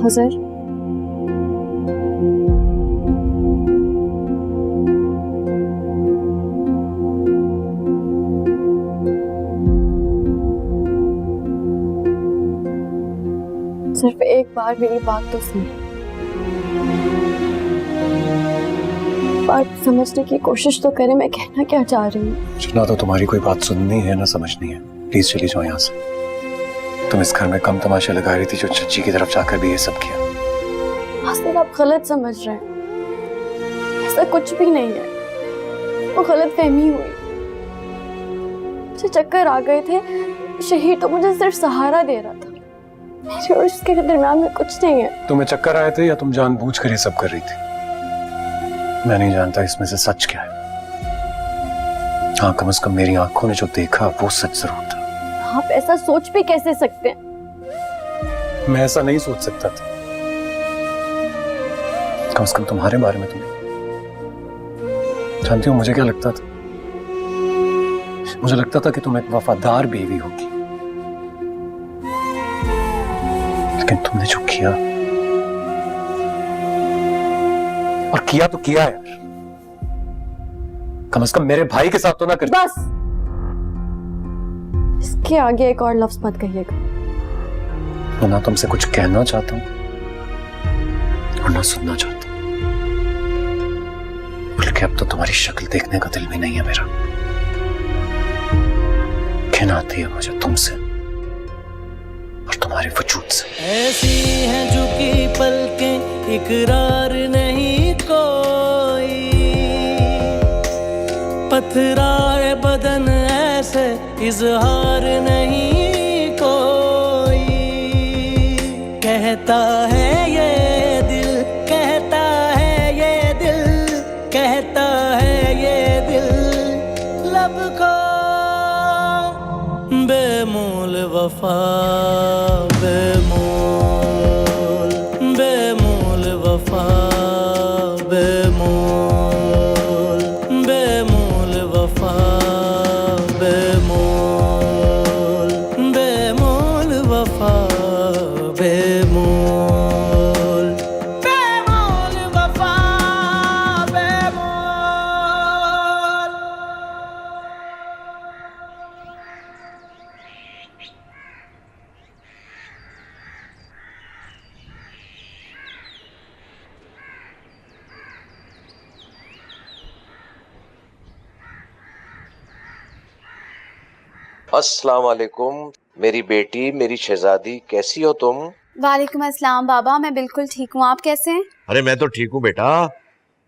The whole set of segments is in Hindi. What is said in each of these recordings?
हुजूर, सिर्फ एक बार मेरी बात तो सुन, बात समझने की कोशिश तो करें मैं कहना क्या चाह रही हूँ। ना तो तुम्हारी कोई बात सुननी है ना समझनी है, प्लीज चली जाओ यहाँ से। तुम इस घर में कम तमाशे लगा रही थी जो चच्ची की तरफ जाकर भी ये सब किया। आसिफ, आप गलत समझ रहे हैं, ऐसा कुछ भी नहीं है, वो गलत फहमी हुई। मुझे चक्कर आ गए थे, शहीद तो मुझे सिर्फ सहारा दे रहा था, मेरे और उसके दरमियान में कुछ नहीं है। तुम्हें चक्कर आए थे या तुम जानबूझकर ये सब कर रही थी? मैं नहीं जानता इसमें से सच क्या है। हाँ, कम से कम मेरी आंखों ने जो देखा वो सच जरूर था। आप ऐसा सोच भी कैसे सकते हैं? मैं ऐसा नहीं सोच सकता था, कम से कम तुम्हारे बारे में। तुम्हें जानती हो मुझे क्या लगता था? मुझे लगता था कि तुम एक वफादार बीवी होगी, लेकिन तुमने जो किया, और किया तो किया यार, कम से कम मेरे भाई के साथ तो ना कर। बस, इसके आगे एक और लफ्ज मत कहिएगा। मैं ना तुमसे कुछ कहना चाहता हूं और ना सुनना चाहता हूं, बल्कि अब तो तुम्हारी शक्ल देखने का दिल भी नहीं है मेरा। घिन आती है मुझे तुमसे और तुम्हारे वजूद से। ऐसी है झुकी पलकें, इकरार नहीं कोई, पथराए बदन ऐसे, इजहार नहीं कोई। कहता है ये दिल, कहता है ये दिल, कहता है ये दिल, लब को बेमोल वफा, बेमोल, बेमोल वफा, बेमोल, बेमोल वफा, बेमोल, बेमोल वफा, बेमोल, बेमोल वफा, बेमोल। अस्सलाम वालेकुम मेरी बेटी, मेरी शहजादी, कैसी हो तुम? वालेकुम अस्सलाम बाबा, मैं बिल्कुल ठीक हूँ, आप कैसे हैं? अरे मैं तो ठीक हूँ बेटा।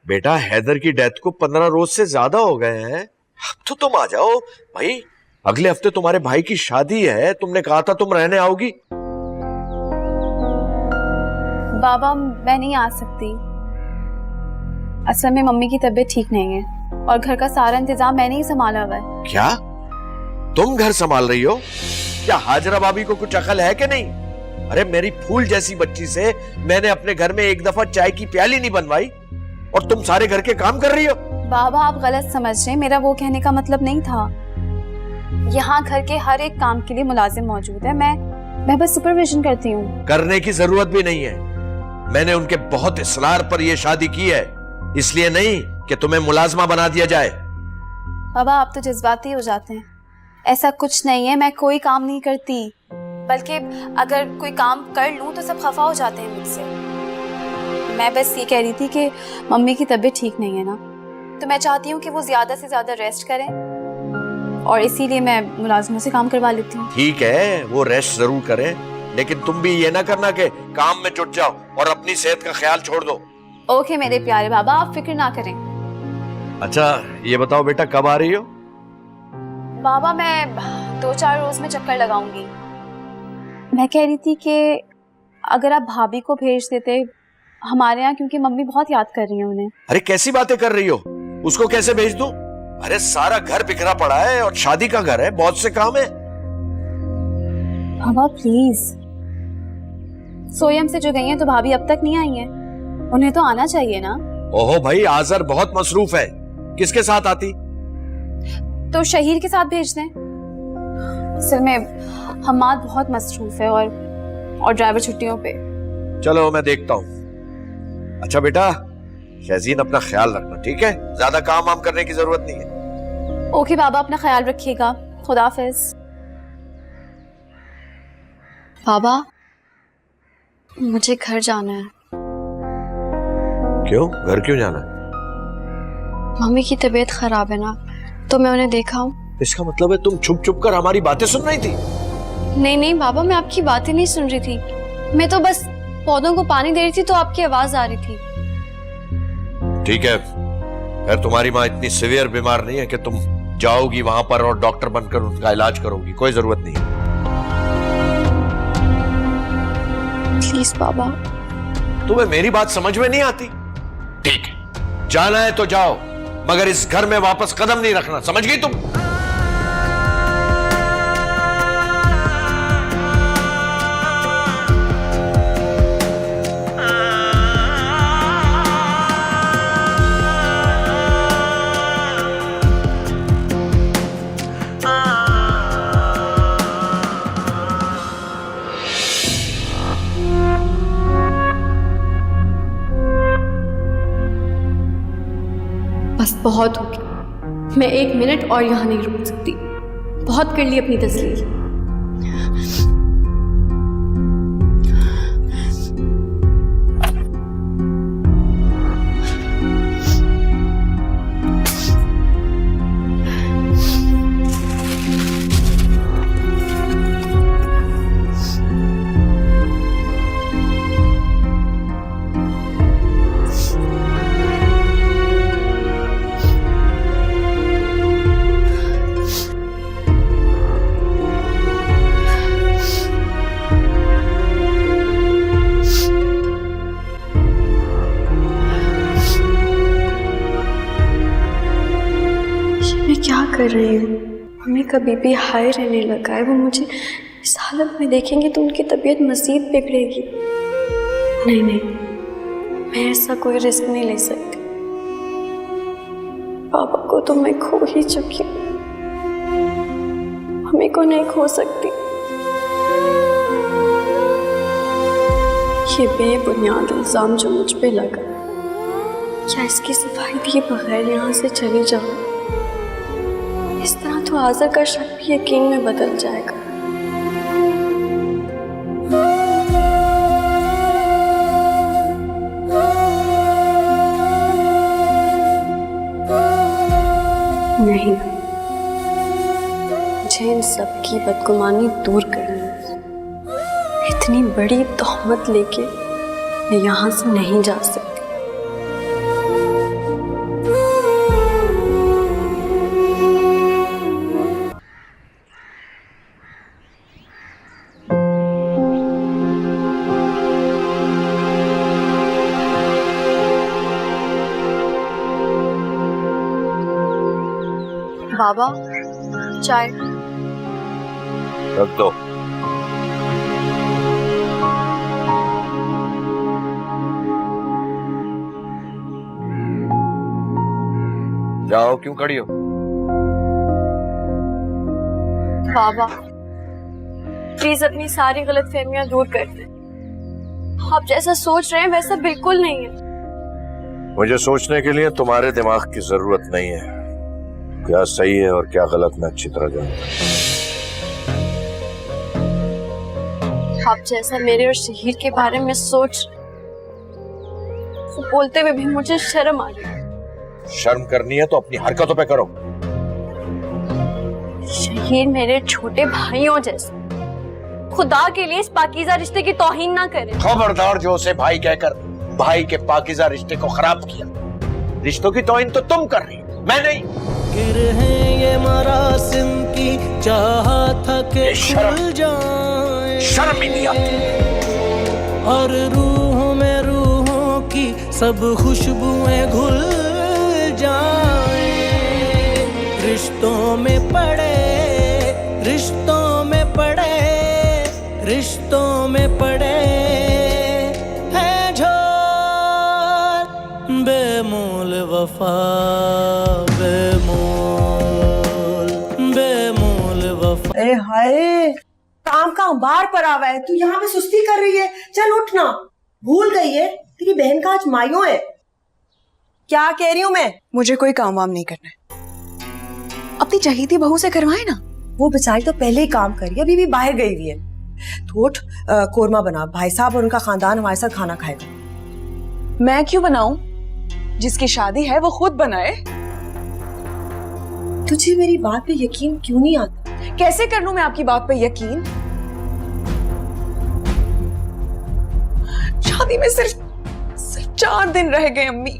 बेटा हैदर की डेथ को 15 रोज से ज्यादा हो गए हैं, अब तो तुम आ जाओ भाई। अगले हफ्ते तुम्हारे भाई की शादी है, तुमने कहा था तुम रहने आओगी। बाबा मैं नहीं आ सकती, असल में मम्मी की तबीयत ठीक नहीं है और घर का सारा इंतजाम मैंने ही संभाला हुआ है। क्या तुम घर संभाल रही हो? क्या हाजरा भाभी को कुछ अकल है कि नहीं? अरे मेरी फूल जैसी बच्ची से मैंने अपने घर में एक दफा चाय की प्याली नहीं बनवाई और तुम सारे घर के काम कर रही हो। बाबा आप गलत समझ रहे हैं, मेरा वो कहने का मतलब नहीं था। यहाँ घर के हर एक काम के लिए मुलाजिम मौजूद है, मैं बस सुपरविजन करती हूँ। करने की जरूरत भी नहीं है, मैंने उनके बहुत इसरार पर यह शादी की है, इसलिए नहीं कि तुम्हें मुलाजमा बना दिया जाए। बाबा आप तो जज्बाती हो जाते हैं, ऐसा कुछ नहीं है, मैं कोई काम नहीं करती, बल्कि अगर कोई काम कर लूं तो सब खफा हो जाते हैं मुझसे। मैं बस ये कह रही थी कि मम्मी की तबीयत ठीक नहीं है ना, तो मैं चाहती हूँ कि वो ज्यादा से ज्यादा रेस्ट करें और इसीलिए मैं मुलाजिमों से काम करवा लेती हूँ। ठीक है, वो रेस्ट जरूर करें, लेकिन तुम भी ये ना करना कि काम में जुट जाओ और अपनी सेहत का ख्याल छोड़ दो। ओके मेरे प्यारे बाबा, आप फिक्र ना करें। अच्छा ये बताओ बेटा, कब आ रही हो? बाबा मैं 2-4 रोज में चक्कर लगाऊंगी। मैं कह रही थी कि अगर आप भाभी को भेज देते हमारे यहाँ, क्योंकि मम्मी बहुत याद कर रही है उन्हें। अरे कैसी बातें कर रही हो, उसको कैसे भेज दूं? अरे सारा घर बिखरा पड़ा है और शादी का घर है, बहुत से काम है। बाबा प्लीज, सोयम से जो गई हैं तो भाभी अब तक नहीं आई हैं, उन्हें तो आना चाहिए ना। ओहो भाई, आजर बहुत मसरूफ है, किसके साथ आती? तो शहीर के साथ भेज दें। असल में हमाद बहुत मसरूफ है और ड्राइवर छुट्टियों पे। चलो मैं देखता हूँ। अच्छा बेटा, शहजीन अपना ख्याल रखना, ठीक है? ज्यादा काम वाम करने की जरूरत नहीं है। ओके बाबा, अपना ख्याल रखिएगा। खुदा हाफिज। बाबा, मुझे घर जाना है। क्यों? घर क्यों जाना है? मम्मी की तबीयत खराब है ना, तो मैं उन्हें देखा हूँ। इसका मतलब है तुम छुप छुप कर हमारी बातें सुन रही थी? नहीं नहीं बाबा, मैं आपकी बातें नहीं सुन रही थी। मैं तो बस पौधों को पानी दे रही थी तो आपकी आवाज आ रही थी। ठीक है, फिर तुम्हारी माँ इतनी सीवियर बीमार नहीं है कि तुम जाओगी वहां पर और डॉक्टर बनकर उनका इलाज करोगी। कोई जरूरत नहीं है। प्लीज बाबा। तुम्हें मेरी बात समझ में नहीं आती? ठीक है, जाना है तो जाओ, मगर इस घर में वापस कदम नहीं रखना, समझ गई तुम? बस बहुत हो गया। मैं 1 मिनट और यहाँ नहीं रुक सकती। बहुत कर ली अपनी तसल्ली। क्या कर रही हूँ? मम्मी का बीपी हाई रहने लगा है। वो मुझे इस हालत में देखेंगे तो उनकी तबीयत मज़ीद बिगड़ेगी। नहीं नहीं, मैं ऐसा कोई रिस्क नहीं ले सकती। पापा को तो मैं खो ही चुकी हूँ, मम्मी को नहीं खो सकती। ये बेबुनियाद इल्ज़ाम जो मुझ पे लगा, क्या इसकी सफाई दिए बगैर यहाँ से चली जाऊँ? इस तरह तो आज़ा का शक भी यकीन में बदल जाएगा। नहीं, मुझे इन सब की बदगुमानी दूर करनी है। इतनी बड़ी तोहमत लेके मैं यहाँ से नहीं जा सकती। बाबा, चाय। रख दो। जाओ, क्यों खड़ी हो? बाबा, प्लीज अपनी सारी गलतफहमियां दूर कर दें। आप जैसा सोच रहे हैं वैसा बिल्कुल नहीं है। मुझे सोचने के लिए तुम्हारे दिमाग की जरूरत नहीं है। क्या सही है और क्या गलत मैं अच्छी तरह जानता हूं। आप जैसा मेरे और शहीर के बारे में सोच रहे, वो बोलते हुए भी मुझे शर्म आ रही है। शर्म करनी है तो अपनी हरकतों पे करो। शहीर मेरे छोटे भाइयों जैसे, खुदा के लिए इस पाकीज़ा रिश्ते की तौहीन ना करें। खबरदार जो उसे भाई कहकर भाई के पाकीज़ा रिश्ते को खराब किया। रिश्तों की तौहीन तो तुम कर रही, मैं नहीं। गिर हैं ये मरासिम की चाहत था के खुल जाए, शर्म ही नहीं आती। और रूहों में रूहों की सब खुशबुएं घुल जाए। रिश्तों में पड़े, रिश्तों में पड़े, रिश्तों में पड़े है झोल बेमोल वफा, बेमोल वफा। अरे हाय, काम का अंबार पर आवा है, तू यहाँ पे सुस्ती कर रही है। चल उठना। भूल गई है तेरी बहन का आज मायूं है। क्या कह रही हूं मैं? मुझे कोई काम वाम नहीं करना है, अपनी चहेती बहू से करवाए ना। वो बेचारी तो पहले ही काम करी, अभी भी बाहर गई हुई है। तो उठ, कोरमा बना, भाई साहब और उनका खानदान हमारे साथ खाना खाएगा। मैं क्यों बनाऊं? जिसकी शादी है वो खुद बनाए। तुझे मेरी बात पे यकीन क्यों नहीं आता? कैसे कर लूं मैं आपकी बात पे यकीन? शादी में सिर्फ 4 दिन रह गए अम्मी,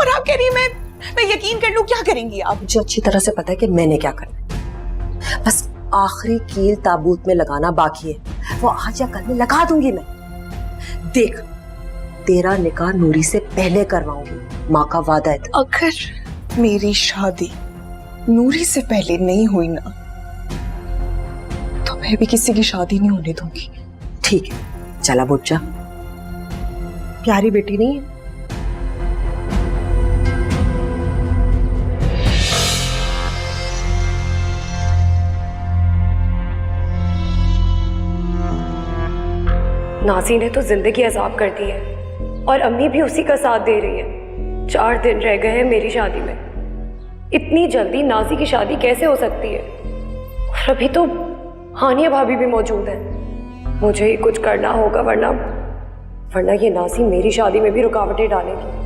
और आप कह रही हैं मैं यकीन कर लूं? क्या करेंगी आप? मुझे अच्छी तरह से पता है कि मैंने क्या करना है। बस आखिरी कील ताबूत में लगाना बाकी है, वो आज या कल में लगा दूंगी मैं। देख, तेरा निकाह नूरी से पहले करवाऊंगी, माँ का वादा है। अगर मेरी शादी नूरी से पहले नहीं हुई ना, तो मैं भी किसी की शादी नहीं होने दूंगी। ठीक है, चला बुच्चा, प्यारी बेटी नहीं है? नाजी ने तो जिंदगी अजाब कर दी है और अम्मी भी उसी का साथ दे रही है। 4 दिन रह गए हैं मेरी शादी में। इतनी जल्दी नाजी की शादी कैसे हो सकती है? और अभी तो हानिया भाभी भी मौजूद है। मुझे ही कुछ करना होगा, वरना ये नाजी मेरी शादी में भी रुकावटें डालेगी।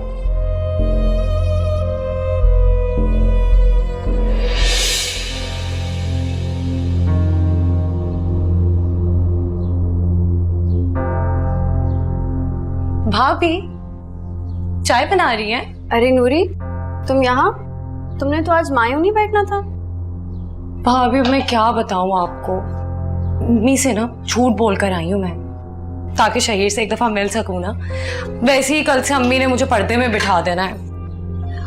भाभी चाय बना रही हैं? अरे नूरी, तुम यहाँ? तुमने तो आज मायूं नहीं बैठना था। भाभी मैं क्या बताऊं आपको, मम्मी से ना झूठ बोल कर आई हूं मैं, ताकि शहीर से एक दफा मिल सकूं ना। वैसे ही कल से अम्मी ने मुझे पर्दे में बिठा देना है।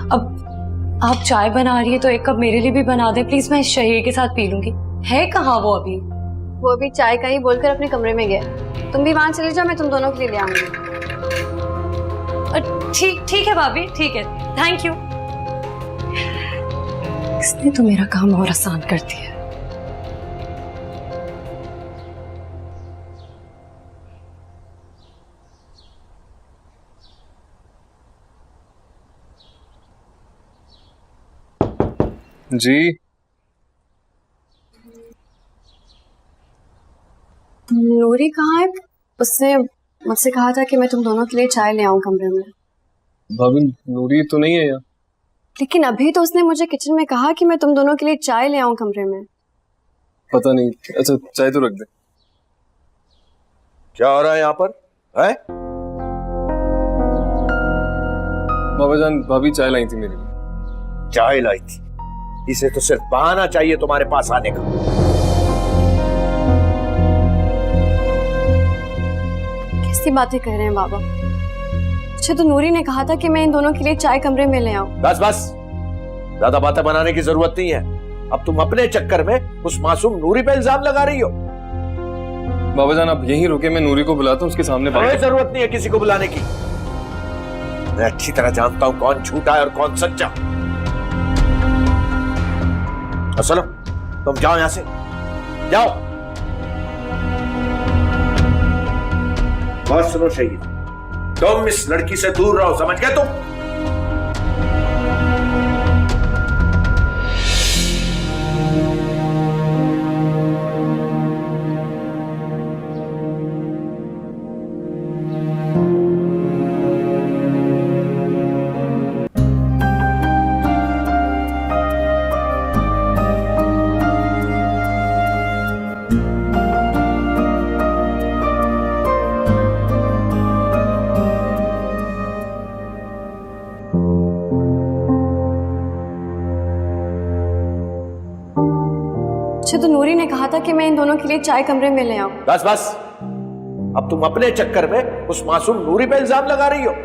अब आप चाय बना रही है तो एक कप मेरे लिए भी बना दे प्लीज, मैं शहीर के साथ पी लूंगी। है कहाँ वो अभी? वो अभी चाय का ही बोलकर अपने कमरे में गया। तुम भी वहां चले जाओ, मैं तुम दोनों के लिए ले आऊंगी। ठीक है भाभी, ठीक है, थैंक यू। इसने तो मेरा काम और आसान कर दिया। जी नूरी कहाँ है? उसने मुझसे कहा था कि मैं तुम दोनों के लिए चाय ले आऊं कमरे में। भाभी नूरी तो नहीं है यहाँ। लेकिन अभी तो उसने मुझे किचन में कहा कि मैं तुम दोनों के लिए चाय ले आऊं कमरे में। पता नहीं। अच्छा चाय तो रख दे। क्या हो रहा है यहाँ पर है? बाबा जान, भाभी चाय लाई थी मेरे लिए। चाय लाई थी? इसे तो सिर्फ बहाना चाहिए तुम्हारे पास आने का। कैसी बातें कर रहे हैं बाबा? अच्छा तो नूरी ने कहा था कि मैं इन दोनों के लिए चाय कमरे में ले आऊं। बस बस, ज्यादा बातें बनाने की जरूरत नहीं है। अब तुम अपने चक्कर में उस मासूम नूरी पे इल्जाम लगा रही हो। बाबा जान आप यहीं रुके, मैं नूरी को बुलाता हूँ, उसके सामने बात। कोई जरूरत नहीं है किसी को बुलाने की। मैं अच्छी तरह जानता हूं कौन झूठा है और कौन सच्चा। चलो तुम जाओ यहां से, जाओ। बात सुनो शहीद, तुम इस लड़की से दूर रहो, समझ गए तुम? अच्छा तो नूरी ने कहा था कि मैं इन दोनों के लिए चाय कमरे में ले आऊं। बस बस, अब तुम अपने चक्कर में उस मासूम नूरी पे इल्जाम लगा रही हो।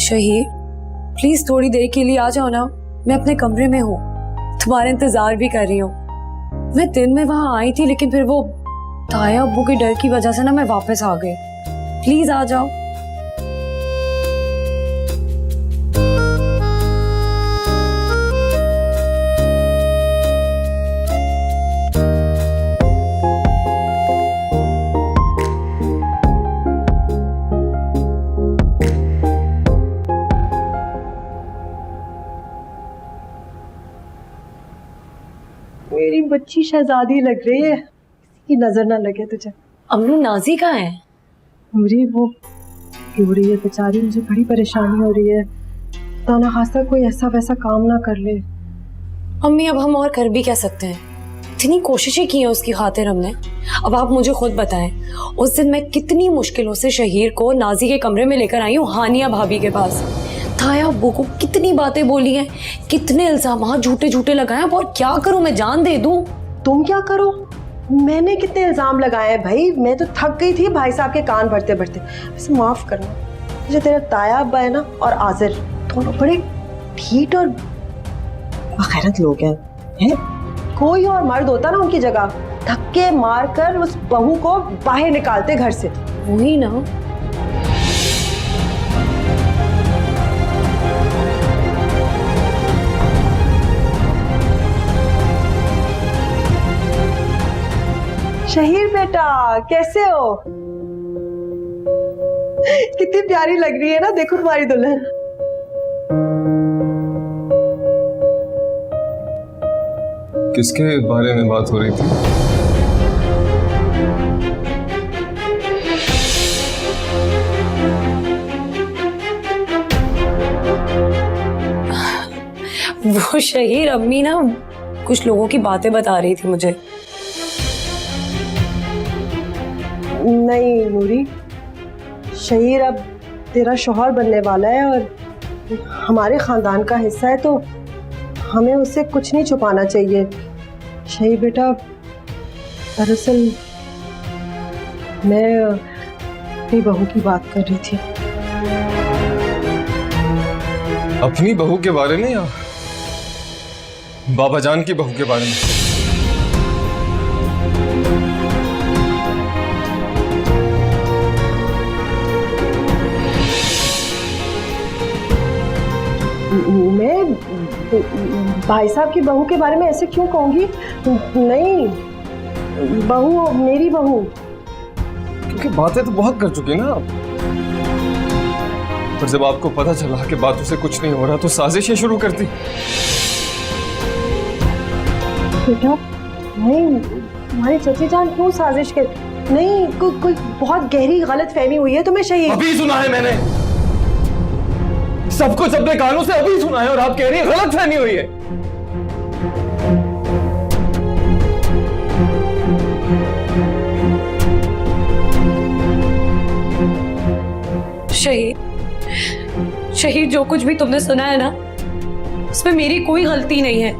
शहीर प्लीज थोड़ी देर के लिए आ जाओ ना, मैं अपने कमरे में हूँ, तुम्हारा इंतजार भी कर रही हूँ। मैं दिन में वहां आई थी लेकिन फिर वो ताया अब्बू के डर की वजह से ना मैं वापस आ गई। प्लीज आ जाओ। मेरी बच्ची शहजादी लग रही है, किसी की नजर ना लगे तुझे। अम्मी नाजी कहाँ है? नूरी वो रो रही है बेचारी, मुझे बड़ी परेशानी हो रही है। तो ना खासा कोई ऐसा वैसा काम ना कर ले। अम्मी अब हम और कर भी क्या सकते हैं, इतनी कोशिशें की हैं उसकी खातिर हमने। अब आप मुझे खुद बताएं, उस दिन मैं कितनी मुश्किलों से शहीर को नाजी के कमरे में लेकर आई हूँ, हानिया भाभी के पास। ताया अब्बू को कितनी बातें बोली हैं, कितने इल्जाम झूठे झूठे लगाए हैं। और क्या करूं मैं, जान दे दूं? तुम क्या करो? मैंने कितने इल्जाम लगाए हैं भाई, मैं तो थक गई थी भाई साहब के कान भरते भरते। वैसे माफ करना, मुझे तेरा ताया अब्बा है ना और आजिर, दोनों बड़े ढीठ और बगैरत लोग हैं। कोई और मर्द होता ना उनकी जगह, धक्के मार कर उस बहू को बाहर निकालते घर से। वही ना। शहीर बेटा कैसे हो? कितनी प्यारी लग रही है ना, देखो तुम्हारी दुल्हन। किसके बारे में बात हो रही थी? वो शहीर अम्मी ना कुछ लोगों की बातें बता रही थी मुझे। नहीं नूरी, शहीर अब तेरा शौहर बनने वाला है और हमारे खानदान का हिस्सा है, तो हमें उससे कुछ नहीं छुपाना चाहिए। शहीर बेटा, दरअसल मैं अपनी बहू की बात कर रही थी। अपनी बहू के बारे में या बाबा जान की बहू के बारे में? मैं भाई साहब की बहू के बारे में ऐसे क्यों कहूंगी? नहीं, बहू मेरी बहू। क्योंकि बातें तो बहुत कर चुके ना आप। पर जब आपको पता चला कि बातों से कुछ नहीं हो रहा तो साजिशें शुरू कर दी। बेटा नहीं, तुम्हारी चची जान क्यों साजिश कर? नहीं, कोई बहुत गहरी गलत फहमी हुई है तुम्हें शहीद। अभी सुना है मैंने, सब कुछ अपने कानों से अभी सुना है और आप कह रही हैं गलत फहमी हुई है। शहीद जो कुछ भी तुमने सुना है ना, उसमें मेरी कोई गलती नहीं है।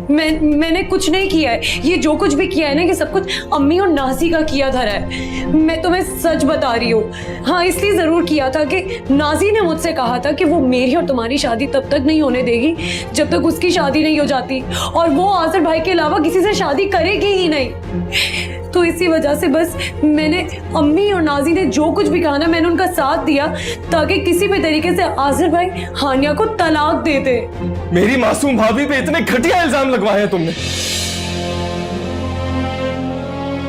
मैंने कुछ नहीं किया है। ये जो कुछ भी किया है ना, कि सब कुछ अम्मी और नाजी का किया धरा है। मैं तुम्हें सच बता रही हूँ। हाँ, इसलिए जरूर किया था कि नाजी ने मुझसे कहा था कि वो मेरी और तुम्हारी शादी तब तक नहीं होने देगी जब तक उसकी शादी नहीं हो जाती, और वो आज़र भाई के अलावा किसी से शादी करेगी ही नहीं। तो इसी वजह से बस मैंने, अम्मी और नाजी ने जो कुछ भी कहा ना, मैंने उनका साथ दिया ताकि किसी भी तरीके से आज़र भाई हानिया को तलाक दे दे। मेरी मासूम भाभी पे इतने घटिया इल्जाम लगवाए हैं तुमने।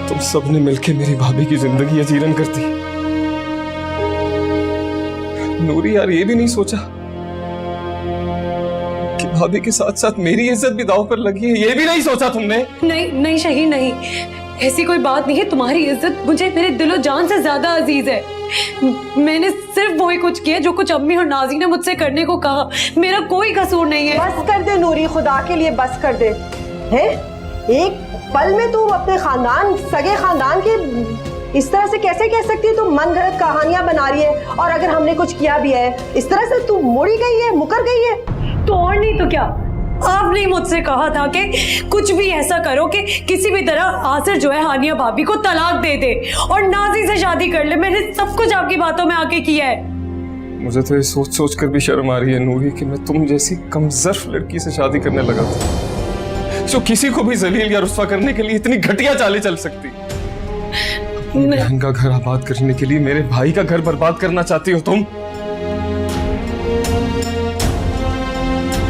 तुम सबने मिलकर मेरी भाभी की जिंदगी अजीरन कर दी। नूरी यार, ये भी नहीं सोचा कि भाभी के साथ साथ मेरी इज्जत भी दांव पर लगी है। ये भी नहीं सोचा तुमने? नहीं शहीद, नहीं, ऐसी कोई बात नहीं है। तुम्हारी इज्जत मुझे मेरे दिलो जान से ज्यादा अजीज है। मैंने सिर्फ वही कुछ किया जो कुछ अम्मी और नाजी ने मुझसे करने को कहा। मेरा कोई कसूर नहीं है। बस कर दे नूरी, खुदा के लिए बस कर दे। हैं? एक पल में तू अपने खानदान, सगे खानदान के इस तरह से कैसे कह सकती है? तू मन गलत कहानियां बना रही है, और अगर हमने कुछ किया भी है इस तरह से तू मुड़ी गई है, मुकर गई है। तो और नहीं तो क्या, आपने मुझसे कहा था कि कुछ भी ऐसा करो कि किसी भी तरह आसिर जो है हानिया भाभी को तलाक दे दे और नाजी से शादी कर ले। मैंने सब कुछ आपकी बातों में आके किया है। मुझे तो ये सोच सोच कर भी शर्म आ रही है नूरी कि मैं तुम जैसी कमजोर लड़की से शादी करने लगा था, जो किसी को भी जलील या रुस्वा करने के लिए इतनी घटिया चालें चल सकती। अपनी बहन का घर आबाद करने के लिए मेरे भाई का घर बर्बाद करना चाहती हो तुम।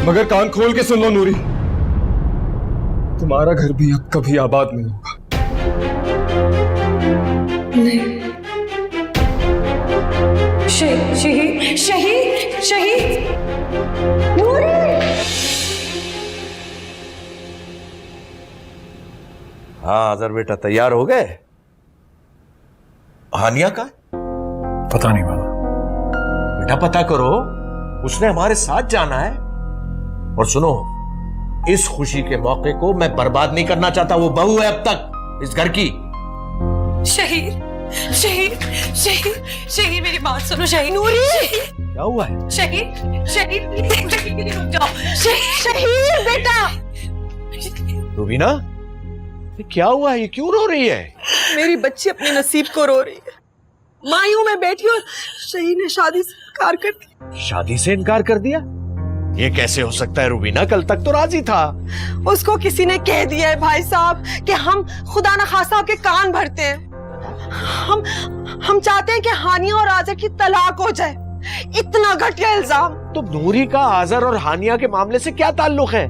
मगर कान खोल के सुन लो नूरी, तुम्हारा घर भी अब कभी आबाद नहीं होगा। नहीं। शहीद शहीद शहीद नूरी। हाँ अजहर बेटा तैयार हो गए? हानिया का पता नहीं बाबा। बेटा पता करो, उसने हमारे साथ जाना है। और सुनो, इस खुशी के मौके को मैं बर्बाद नहीं करना चाहता। वो बहू है अब तक इस घर की। शहीद शहीद शहीद शहीद मेरी बात सुनो शहीद। नूरी क्या हुआ है? शहीद शहीद रुक जाओ। शहीद बेटा। रूबीना, ये क्या हुआ है? ये क्यों रो रही है? मेरी बच्ची अपने नसीब को रो रही है। मायूं में बैठी और शहीद ने शादी से इनकार कर दिया। शादी से इनकार कर दिया? ये कैसे हो सकता है रूबीना? कल तक तो राजी था। उसको किसी ने कह दिया है भाई साहब कि हम खुदा न खासा आपके कान भरते हैं। हम चाहते हैं कि हानिया और आज़र की तलाक हो जाए। इतना घटिया इल्जाम। तो नूरी का आज़र और हानिया के मामले से क्या ताल्लुक है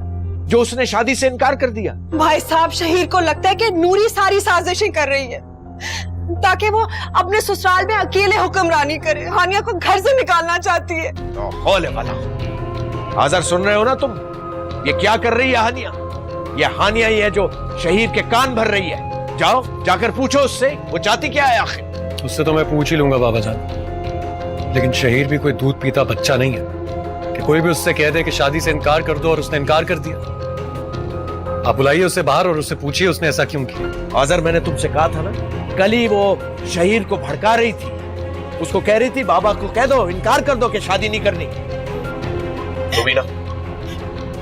जो उसने शादी से इनकार कर दिया? भाई साहब, शहीद को लगता है कि नूरी सारी साजिशें कर रही है ताकि वो अपने ससुराल में अकेले हुक्मरानी करे। हानिया को घर से निकालना चाहती है। होले वाला आज़र, सुन रहे हो ना तुम? ये क्या कर रही है हानिया? ये हानिया ही है जो शहीद के कान भर रही है। जाओ जाकर पूछो उससे, वो चाहती क्या है आखिर। उससे तो मैं पूछ ही लूंगा बाबा जान, लेकिन शहीर भी कोई दूध पीता बच्चा नहीं है कि कोई भी उससे कह दे कि शादी से इनकार कर दो और उसने इनकार कर दिया। आप बुलाइए उसे बाहर और उससे पूछिए उसने ऐसा क्यों किया। आज़र, मैंने तुमसे कहा था ना, कल ही वो शहीर को भड़का रही थी। उसको कह रही थी बाबा को कह दो, इनकार कर दो कि शादी नहीं करनी। रूबीना,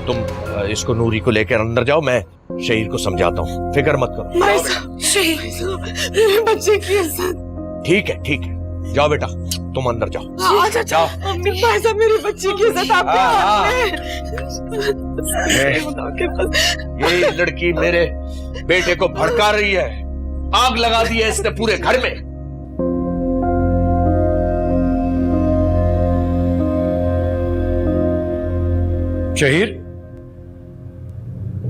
तुम इसको नूरी को लेकर अंदर जाओ, मैं शहीर को समझाता हूँ। फिक्र मत करो। भाई साहब, शहीद मेरे बच्चे की इज्जत। ठीक है, जाओ बेटा, तुम अंदर जाओ। अच्छा जाओ। भाई साहब, मेरी बच्ची की इज्जत आपके हाथ में। ये लड़की मेरे बेटे को भड़का रही है। आग लगा दी है इसने पूरे घर में। शहीर,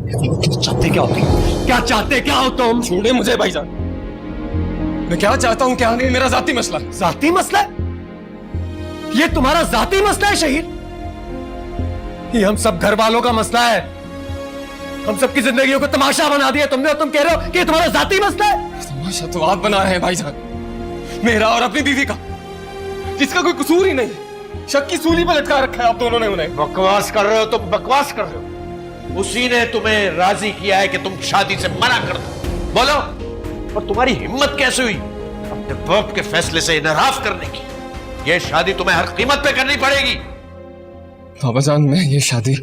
चाहते क्या होती? क्या चाहते क्या हो तुम? छोड़े मुझे भाईजान। मैं क्या चाहता हूँ क्या नहीं, मेरा जाती मसला। जाती मसला है? ये तुम्हारा जाती मसला है शहीर? ये हम सब घर वालों का मसला है। हम सबकी जिंदगियों को तमाशा बना दिया तुमने, और तुम कह रहे हो कि ये तुम्हारा जाती मसला है? तमाशा तो आप बना रहे हैं भाईजान, मेरा और अपनी दीदी का, जिसका कोई कसूर ही नहीं। शक की सूली पर लटका रखा है आप दोनों ने उन्हें। बकवास कर रहे हो तुम, बकवास कर रहे हो। उसी ने तुम्हें राजी किया है कि तुम शादी से मना कर दो। बोलो, और तुम्हारी हिम्मत कैसे हुई अपने बाप के फैसले से इनराफ करने की? यह शादी तुम्हें हर कीमत पे करनी पड़ेगी। बाबा जान, मैं ये शादी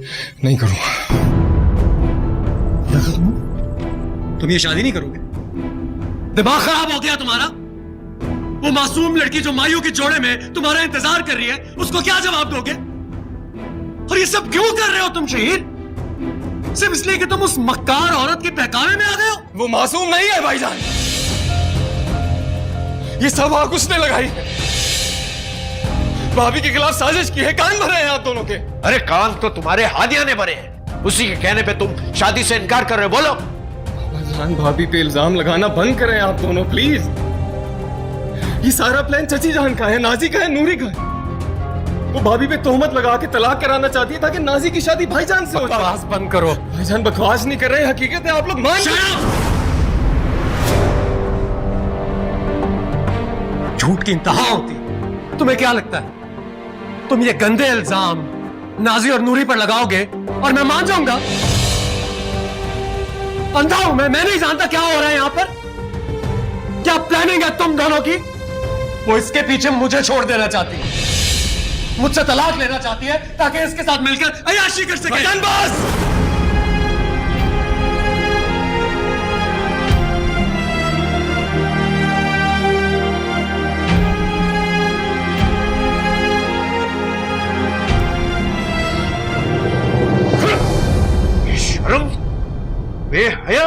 नहीं करूंगा। तुम ये शादी नहीं करोगे? दिमाग खराब हो गया तुम्हारा? वो मासूम लड़की जो मायूं के जोड़े में तुम्हारा इंतजार कर रही है, उसको क्या जवाब दोगे? और ये सब क्यों कर रहे हो तुम शहीर? सिर्फ इसलिए कि तुम उस मक्कार औरत के बहकावे में आ गए हो? वो मासूम नहीं है भाईजान, ये सब आग उसने लगाई है। भाभी के खिलाफ साजिश की है। कान भरे हैं आप दोनों के। अरे कान तो तुम्हारे हानिया ने भरे हैं। उसी के कहने पे तुम शादी से इनकार कर रहे हो। बोलो। भाईजान, भाभी पे इल्जाम लगाना बंद करें आप दोनों प्लीज। ये सारा प्लान चची जान का है, नाजी का है, नूरी का है। वो भाभी पे तोहमत लगा के तलाक कराना चाहती है ताकि नाजी की शादी भाईजान से हो जाए। बकवास बंद करो। भाईजान बकवास नहीं कर रहे, हकीकत है, आप लोग मान। झूठ की इंतहा होती है। तुम्हें क्या लगता है तुम ये गंदे इल्जाम नाजी और नूरी पर लगाओगे और मैं मान जाऊंगा? अंधा हूं मैं नहीं जानता क्या हो रहा है यहां पर। क्या प्लानिंग है तुम दोनों की? वो इसके पीछे मुझे छोड़ देना चाहती है, मुझसे तलाक लेना चाहती है ताकि इसके साथ मिलकर अय्याशी कर सके। बस बेहया